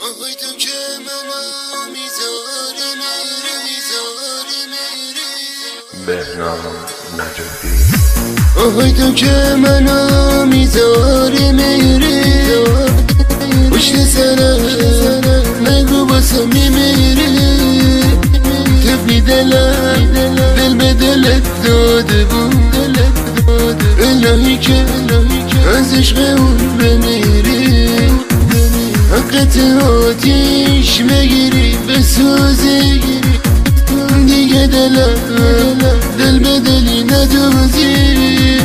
آهای تو که منو میذاری بهنام نجفی. آهای تو که منو میذاری پشت سرم نگو باسم میمیری. طفلی دلم دل به دلت داده بود، الهی که از عشق اون بمیری. حقت آتیش بگیری بسوزی، دیگه دل به دلی ندوزی.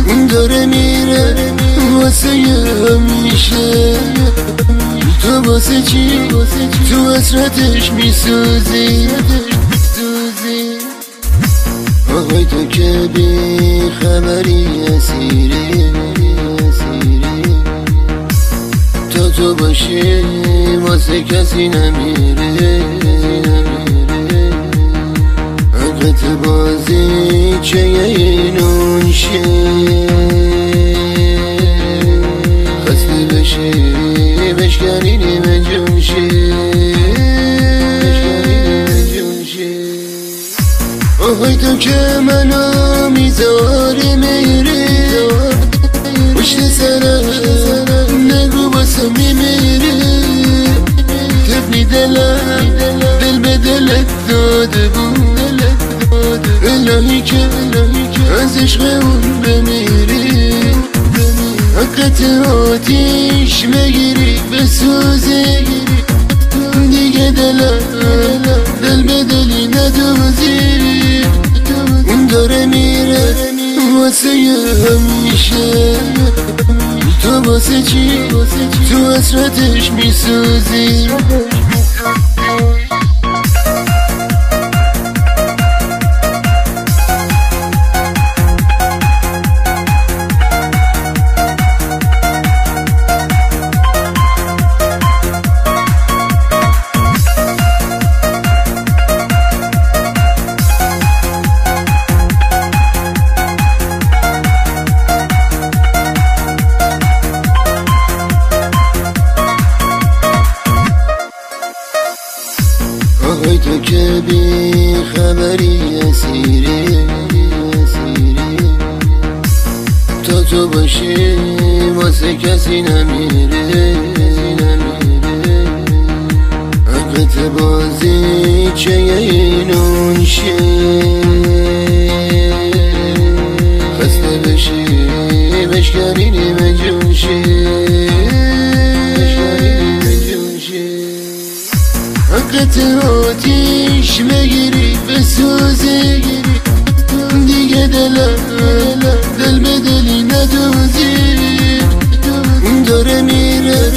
اون داره میره واسه همیشه، تو واسه چی تو حسرتش میسوزی. آهای تو که بی خبری اسیری، تا تو باشی واسه کسی نمیره. حقت بازی چه اینون شه، خسته بشی بشکنی نیمه جون شه. آهای تو که منو میذاری میری، پشت سرم نگو باسم میمیری. طفلی دلم دل به دلت داده بود، الهی که از عشق اون بمیری. حقت آتیش بگیری بسوزی، دیگه دل به دلی ندوزی. اون داره میره واسه همیشه، تو واسه چی تو حسرتش میسوزی. آهای تو که بی خبری اسیری، تا تو باشی واسه کسی نمیره. حقت بازی چه اینون شه، خسته بشی بشکنی نیمه جون شه. حقت آتیش بگیری بسوزی، دیگه دل به دلی ندوزی. اون داره میره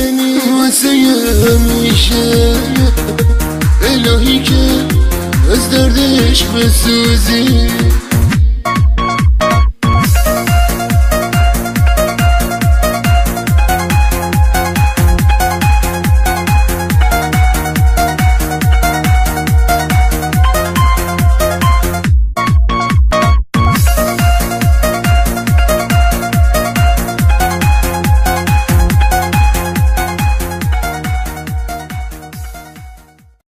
واسه همیشه، الهی که از دردش بسوزی.